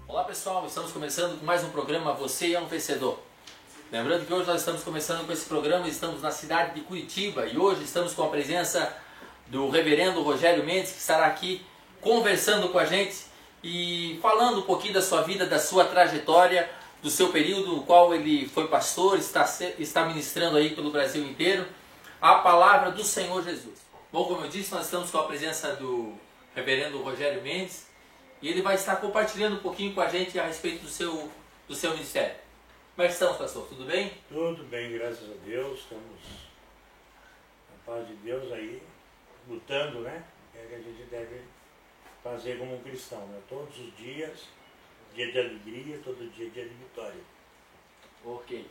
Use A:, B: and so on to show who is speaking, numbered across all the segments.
A: Olá pessoal, estamos começando com mais um programa Você é um Vencedor. Lembrando que hoje nós estamos começando com esse programa, estamos na cidade de Curitiba e hoje estamos com a presença do reverendo Rogério Mendes, que estará aqui conversando com a gente e falando um pouquinho da sua vida, da sua trajetória, do seu período no qual ele foi pastor, está ministrando aí pelo Brasil inteiro a palavra do Senhor Jesus. Bom, como eu disse, nós estamos com a presença do reverendo Rogério Mendes e ele vai estar compartilhando um pouquinho com a gente a respeito do seu ministério. Como é que estamos, pastor? Tudo bem?
B: Tudo bem, graças a Deus. Estamos na paz de Deus aí, lutando, né? É que a gente deve fazer como um cristão, né? Todos os dias, dia de alegria, todo dia de vitória.
A: Ok.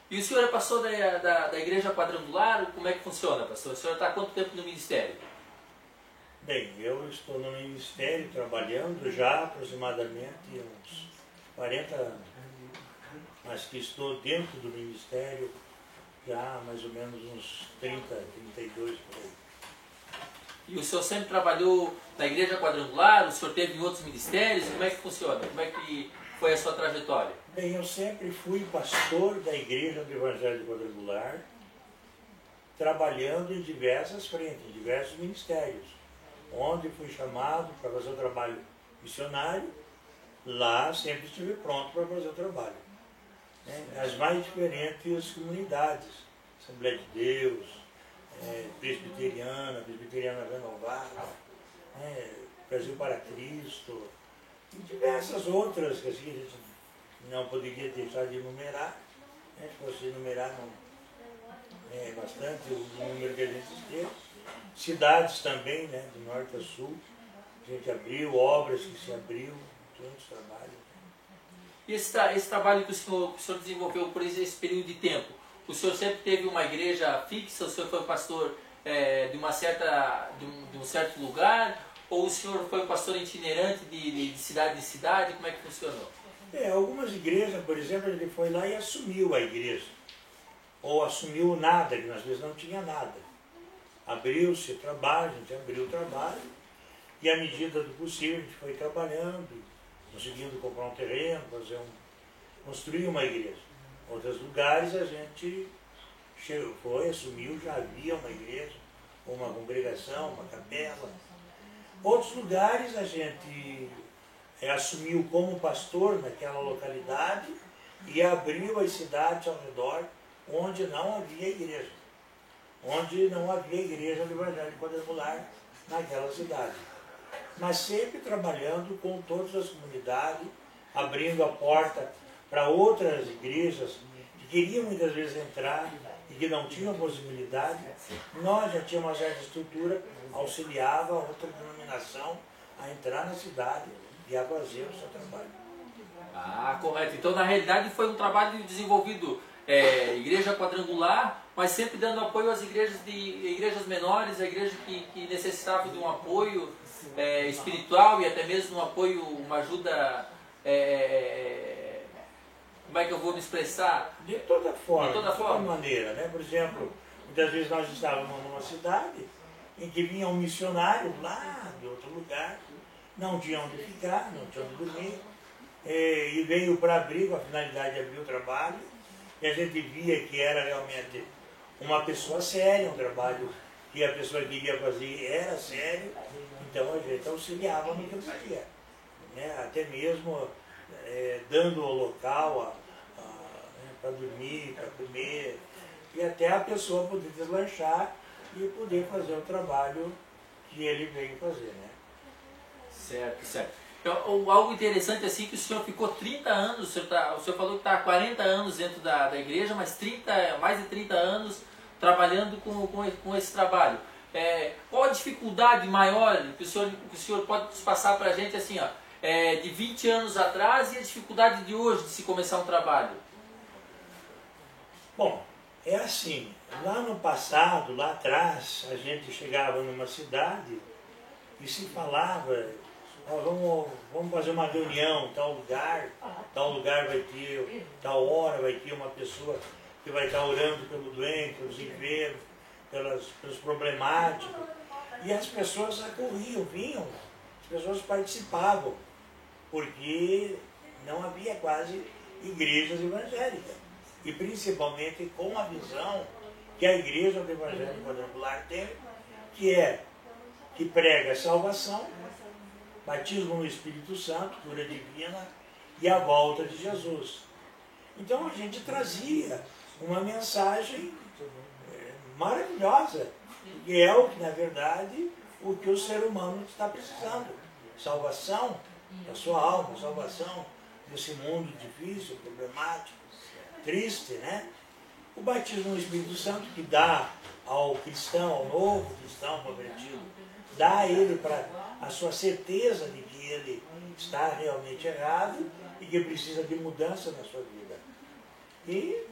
A: E o senhor é pastor da Igreja Quadrangular? Como é que funciona, pastor? O senhor está há quanto tempo no ministério?
B: Bem, eu estou no ministério trabalhando já aproximadamente uns 40 anos. Mas que estou dentro do ministério já há mais ou menos uns 30, 32 por aí.
A: E o senhor sempre trabalhou na Igreja Quadrangular? O senhor teve em outros ministérios? Como é que funciona? Como é que foi a sua trajetória?
B: Bem, eu sempre fui pastor da Igreja do Evangelho Quadrangular, trabalhando em diversas frentes, em diversos ministérios, onde fui chamado para fazer o trabalho missionário, lá sempre estive pronto para fazer o trabalho. As mais diferentes comunidades, Assembleia de Deus, Presbiteriana Renovada, Brasil para Cristo, e diversas outras que assim, a gente não poderia deixar de enumerar. Se fosse enumerar, não é bastante o número que a gente teve. Cidades também, né, do norte a sul, a gente abriu, obras que se abriu, muitos trabalhos.
A: E esse trabalho que o senhor desenvolveu por esse período de tempo, o senhor sempre teve uma igreja fixa? O senhor foi pastor de um certo lugar? Ou o senhor foi pastor itinerante de cidade em cidade? Como é que funcionou?
B: Algumas igrejas, por exemplo, ele foi lá e assumiu a igreja. Ou assumiu nada, que às vezes não tinha nada. Abriu-se trabalho, a gente abriu o trabalho, e à medida do possível a gente foi trabalhando, conseguindo comprar um terreno, construir uma igreja. Em outros lugares a gente assumiu, já havia uma igreja, uma congregação, uma capela. Outros lugares a gente assumiu como pastor naquela localidade e abriu as cidades ao redor onde não havia igreja. Onde não havia igreja do Evangelho Quadrangular naquela cidade. Mas sempre trabalhando com todas as comunidades, abrindo a porta para outras igrejas que queriam muitas vezes entrar e que não tinham possibilidade. Nós já tínhamos uma certa estrutura, auxiliava a outra denominação a entrar na cidade e a fazer o seu trabalho.
A: Ah, correto. Então, na realidade, foi um trabalho desenvolvido Igreja Quadrangular, mas sempre dando apoio às igrejas menores, a igreja que necessitava de um apoio espiritual e até mesmo um apoio, uma ajuda, como é que eu vou me expressar?
B: De toda forma,
A: de toda
B: maneira, né? Por exemplo, muitas vezes nós estávamos numa cidade em que vinha um missionário lá de outro lugar, não tinha onde ficar, não tinha onde dormir, e veio para abrir, com a finalidade de abrir o trabalho, e a gente via que era realmente uma pessoa séria, um trabalho que a pessoa queria fazer era sério, então a gente auxiliava no que fazia, né? Até mesmo dando o local para dormir, para comer, e até a pessoa poder deslanchar e poder fazer o trabalho que ele veio fazer, né?
A: Certo, certo. Então, algo interessante assim que o senhor ficou 30 anos, o senhor falou que está há 40 anos dentro da igreja, mas mais de 30 anos trabalhando com esse trabalho. Qual a dificuldade maior que o senhor pode passar para a gente assim, de 20 anos atrás e a dificuldade de hoje de se começar um trabalho?
B: Bom, é assim, lá no passado, lá atrás, a gente chegava numa cidade e se falava vamos fazer uma reunião em tal lugar vai ter, tal hora vai ter uma pessoa que vai estar orando pelo doente, pelos enfermos, pelos problemáticos. E as pessoas acorriam, vinham, as pessoas participavam, porque não havia quase igrejas evangélicas. E principalmente com a visão que a igreja do Evangelho Quadrangular tem, que prega salvação, batismo no Espírito Santo, cura divina e a volta de Jesus. Então a gente trazia uma mensagem maravilhosa, que é o que, na verdade, o que o ser humano está precisando. Salvação da sua alma, salvação desse mundo difícil, problemático, triste, né? O batismo no Espírito Santo que dá ao cristão, ao novo cristão convertido, dá a ele para a sua certeza de que ele está realmente errado e que precisa de mudança na sua vida. E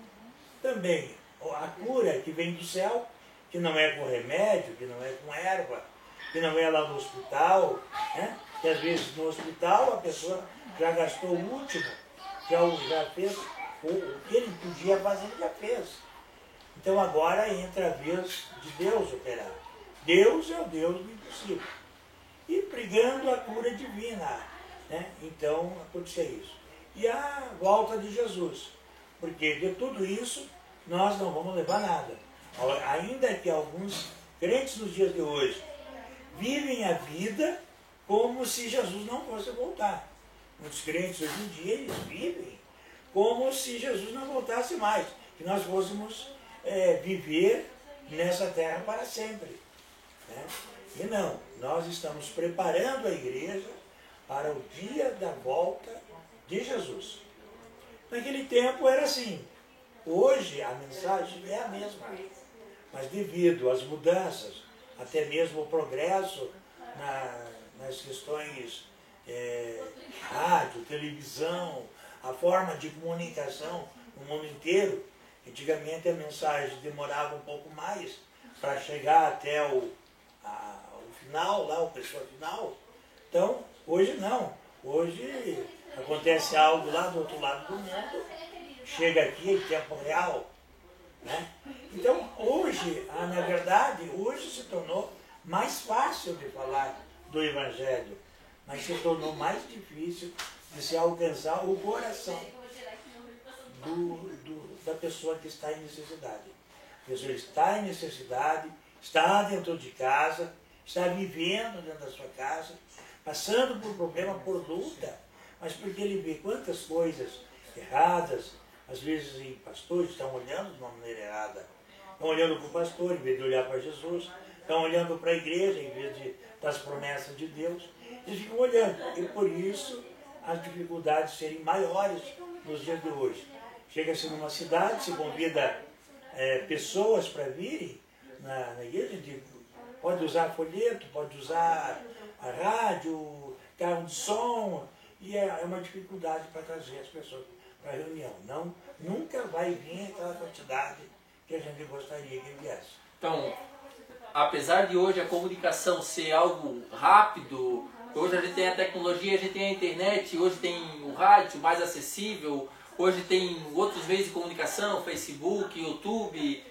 B: também a cura que vem do céu, que não é com remédio, que não é com erva, que não é lá no hospital, né? Que às vezes no hospital a pessoa já gastou o último, já fez o que ele podia fazer, ele já fez. Então agora entra a vez de Deus operar. Deus é o Deus do impossível. E pregando a cura divina, né? Então aconteceu isso. E a volta de Jesus. Porque de tudo isso nós não vamos levar nada. Ainda que alguns crentes nos dias de hoje vivem a vida como se Jesus não fosse voltar. Muitos crentes hoje em dia eles vivem como se Jesus não voltasse mais. Que nós fôssemos viver nessa terra para sempre. Né? E não, nós estamos preparando a igreja para o dia da volta de Jesus. Naquele tempo era assim. Hoje a mensagem é a mesma. Mas devido às mudanças, até mesmo o progresso nas questões rádio, televisão, a forma de comunicação no mundo inteiro, antigamente a mensagem demorava um pouco mais para chegar até o final, lá o pessoal final. Então, hoje não. Hoje acontece algo lá do outro lado do mundo, chega aqui em tempo real. Né? Então, hoje, na verdade, hoje se tornou mais fácil de falar do Evangelho, mas se tornou mais difícil de se alcançar o coração da pessoa que está em necessidade. A pessoa está em necessidade, está dentro de casa, está vivendo dentro da sua casa, passando por problema, por luta, mas porque ele vê quantas coisas erradas, às vezes os pastores estão olhando de uma maneira errada, estão olhando para o pastor em vez de olhar para Jesus, estão olhando para a igreja em vez das promessas de Deus, eles ficam olhando, e por isso as dificuldades serem maiores nos dias de hoje. Chega-se numa cidade, se convida pessoas para virem na igreja, pode usar folheto, pode usar a rádio, carro de som, e é uma dificuldade para trazer as pessoas para a reunião. Não, nunca vai vir aquela quantidade que a gente gostaria que viesse.
A: Então, apesar de hoje a comunicação ser algo rápido, hoje a gente tem a tecnologia, a gente tem a internet, hoje tem o rádio mais acessível, hoje tem outros meios de comunicação, Facebook, YouTube,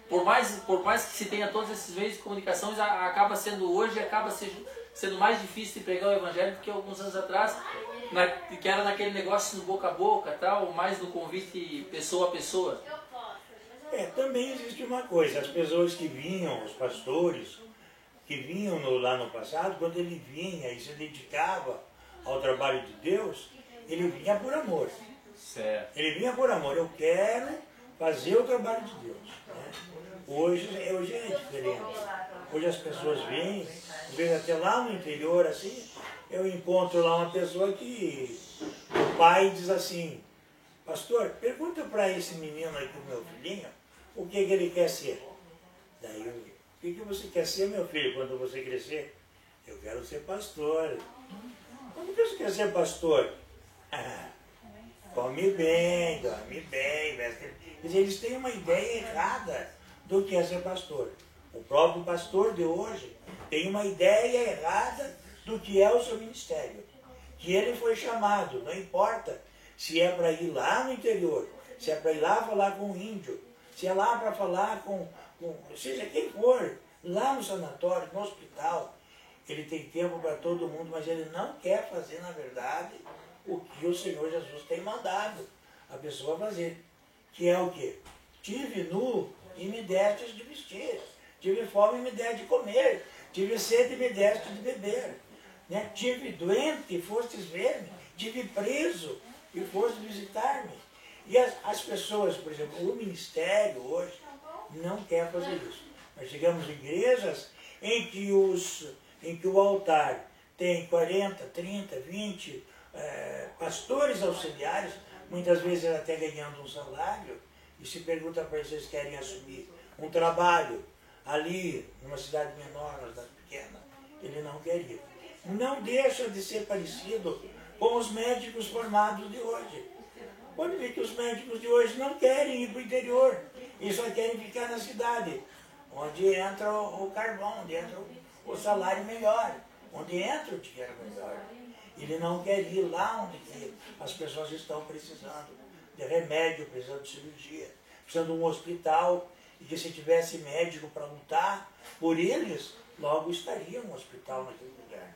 A: por mais que se tenha todos esses meios de comunicação, acaba sendo mais difícil de pregar o Evangelho do que alguns anos atrás, que era naquele negócio no boca a boca, tal, mais no convite pessoa a pessoa.
B: Também existe uma coisa, as pessoas que vinham, os pastores, que vinham lá no passado, quando ele vinha e se dedicava ao trabalho de Deus, ele vinha por amor.
A: Certo.
B: Ele vinha por amor, eu quero fazer o trabalho de Deus. Né? Hoje é diferente. Hoje as pessoas vêm, às vezes até lá no interior, assim, eu encontro lá uma pessoa que o pai diz assim, pastor, pergunta para esse menino aqui, o meu filhinho, o que ele quer ser. Daí eu, o que você quer ser, meu filho, quando você crescer? Eu quero ser pastor. Como que você quer ser pastor? Come bem, dorme bem. Quer dizer, eles têm uma ideia errada do que é ser pastor. O próprio pastor de hoje tem uma ideia errada do que é o seu ministério. Que ele foi chamado, não importa se é para ir lá no interior, se é para ir lá falar com o índio, se é lá para falar com seja quem for, lá no sanatório, no hospital, ele tem tempo para todo mundo, mas ele não quer fazer, na verdade, o que o Senhor Jesus tem mandado a pessoa fazer. Que é o quê? Tive nu e me destes de vestir. Tive fome e me deste de comer. Tive sede e me deste de beber. Né? Tive doente e fostes ver-me. Tive preso e fostes visitar-me. E as pessoas, por exemplo, o ministério hoje não quer fazer isso. Nós chegamos em igrejas em que o altar tem 40, 30, 20 pastores auxiliares, muitas vezes até ganhando um salário, e se pergunta para eles se eles querem assumir um trabalho ali, numa cidade menor, numa cidade pequena. Ele não queria. Não deixa de ser parecido com os médicos formados de hoje. Pode ver que os médicos de hoje não querem ir para o interior, eles só querem ficar na cidade, onde entra o carvão, onde entra o salário melhor, onde entra o dinheiro melhor. Ele não quer ir lá onde as pessoas estão precisando de remédio, precisando de cirurgia, precisando de um hospital, e que se tivesse médico para lutar por eles, logo estaria um hospital naquele lugar.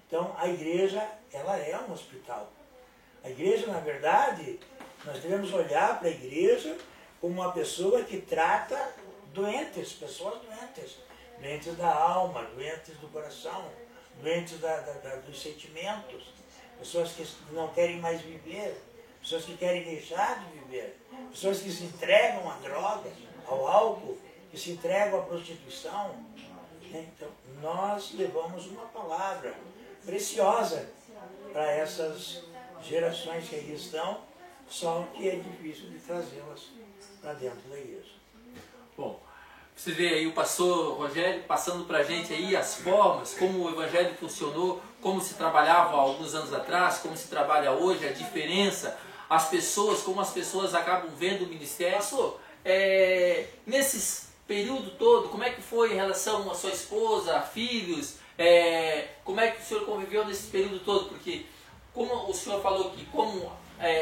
B: Então, a igreja, ela é um hospital. A igreja, na verdade, nós devemos olhar para a igreja como uma pessoa que trata doentes, pessoas doentes. Doentes da alma, doentes do coração, doentes dos sentimentos. Pessoas que não querem mais viver, pessoas que querem deixar de viver. Pessoas que se entregam à droga, ao álcool, que se entregam à prostituição. Então, nós levamos uma palavra preciosa para essas gerações que aí estão, só que é difícil de trazê-las para dentro da igreja.
A: Bom, você vê aí o pastor Rogério passando para a gente aí as formas, como o evangelho funcionou, como se trabalhava há alguns anos atrás, como se trabalha hoje, a diferença, as pessoas, como as pessoas acabam vendo o ministério. Pastor, nesse período todo, como é que foi em relação à sua esposa, a filhos? Como é que o senhor conviveu nesse período todo? Porque, como o senhor falou que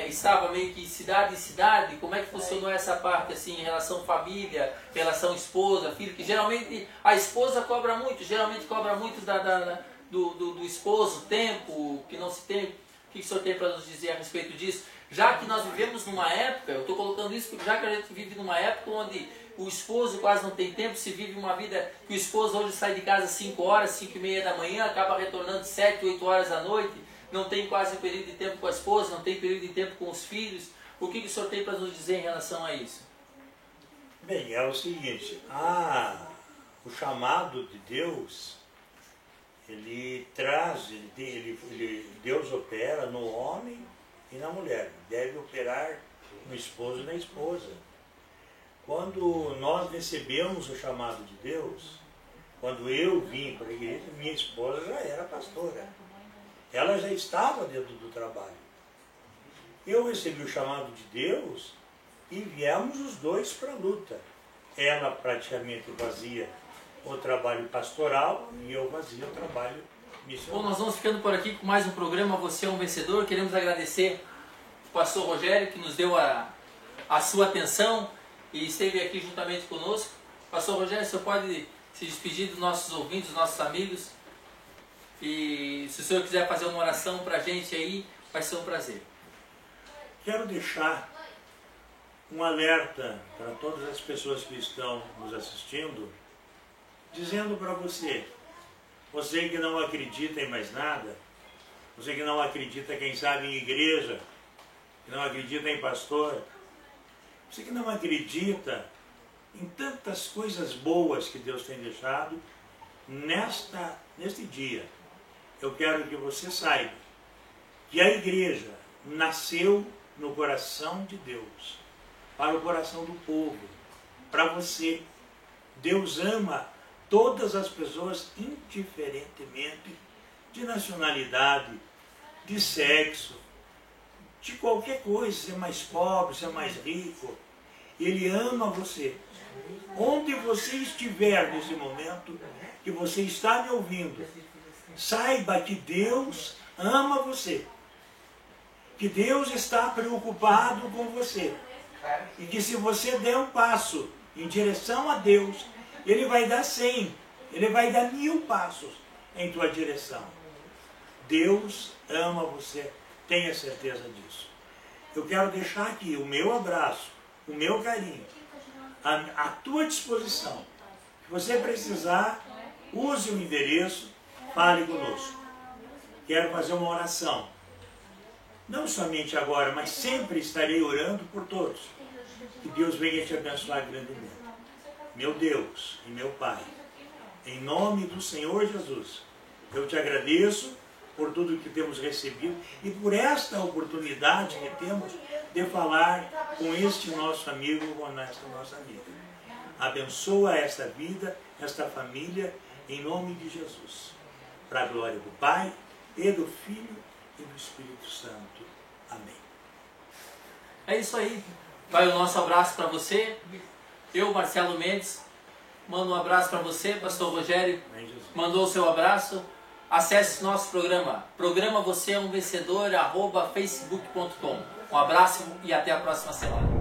A: estava meio que cidade em cidade, como é que funcionou essa parte assim, em relação família, relação esposa, filho? Que geralmente a esposa cobra muito, do esposo, tempo que não se tem. O que o senhor tem para nos dizer a respeito disso? Já que nós vivemos numa época, eu estou colocando isso porque já que a gente vive numa época onde o esposo quase não tem tempo, se vive uma vida que o esposo hoje sai de casa às 5 horas, 5 e meia da manhã, acaba retornando 7, 8 horas da noite, não tem quase um período de tempo com a esposa, não tem período de tempo com os filhos. O que o senhor tem para nos dizer em relação a isso?
B: Bem, é o seguinte, o chamado de Deus, ele traz, Deus opera no homem e na mulher, deve operar no esposo e na esposa. Quando nós recebemos o chamado de Deus, quando eu vim para a igreja, minha esposa já era pastora. Ela já estava dentro do trabalho. Eu recebi o chamado de Deus e viemos os dois para a luta. Ela praticamente fazia o trabalho pastoral e eu fazia o trabalho missionário.
A: Bom, nós vamos ficando por aqui com mais um programa Você é um Vencedor. Queremos agradecer o pastor Rogério, que nos deu a sua atenção e esteve aqui juntamente conosco. Pastor Rogério, o senhor pode se despedir dos nossos ouvintes, dos nossos amigos? E se o senhor quiser fazer uma oração para a gente aí, vai ser um prazer.
B: Quero deixar um alerta para todas as pessoas que estão nos assistindo, dizendo para você que não acredita em mais nada, você que não acredita, quem sabe, em igreja, que não acredita em pastor, você que não acredita em tantas coisas boas que Deus tem deixado, neste dia, eu quero que você saiba que a igreja nasceu no coração de Deus, para o coração do povo, para você. Deus ama todas as pessoas, indiferentemente de nacionalidade, de sexo, de qualquer coisa, ser mais pobre, ser mais rico. Ele ama você. Onde você estiver nesse momento, que você está me ouvindo, saiba que Deus ama você. Que Deus está preocupado com você. E que se você der um passo em direção a Deus, Ele vai dar 100, Ele vai dar 1000 passos em tua direção. Deus ama você, tenha certeza disso. Eu quero deixar aqui o meu abraço, o meu carinho, à tua disposição. Se você precisar, use o endereço, fale conosco. Quero fazer uma oração. Não somente agora, mas sempre estarei orando por todos. Que Deus venha te abençoar grandemente. Meu Deus e meu Pai, em nome do Senhor Jesus, eu te agradeço por tudo que temos recebido e por esta oportunidade que temos de falar com este nosso amigo, com esta nossa amiga. Abençoa esta vida, esta família, em nome de Jesus. Para a glória do Pai, e do Filho, e do Espírito Santo. Amém.
A: É isso aí. Vai o nosso abraço para você. Eu, Marcelo Mendes, mando um abraço para você, pastor Rogério. Mandou o seu abraço. Acesse nosso programa. Programa Você é um Vencedor, @facebook.com. Um abraço e até a próxima semana.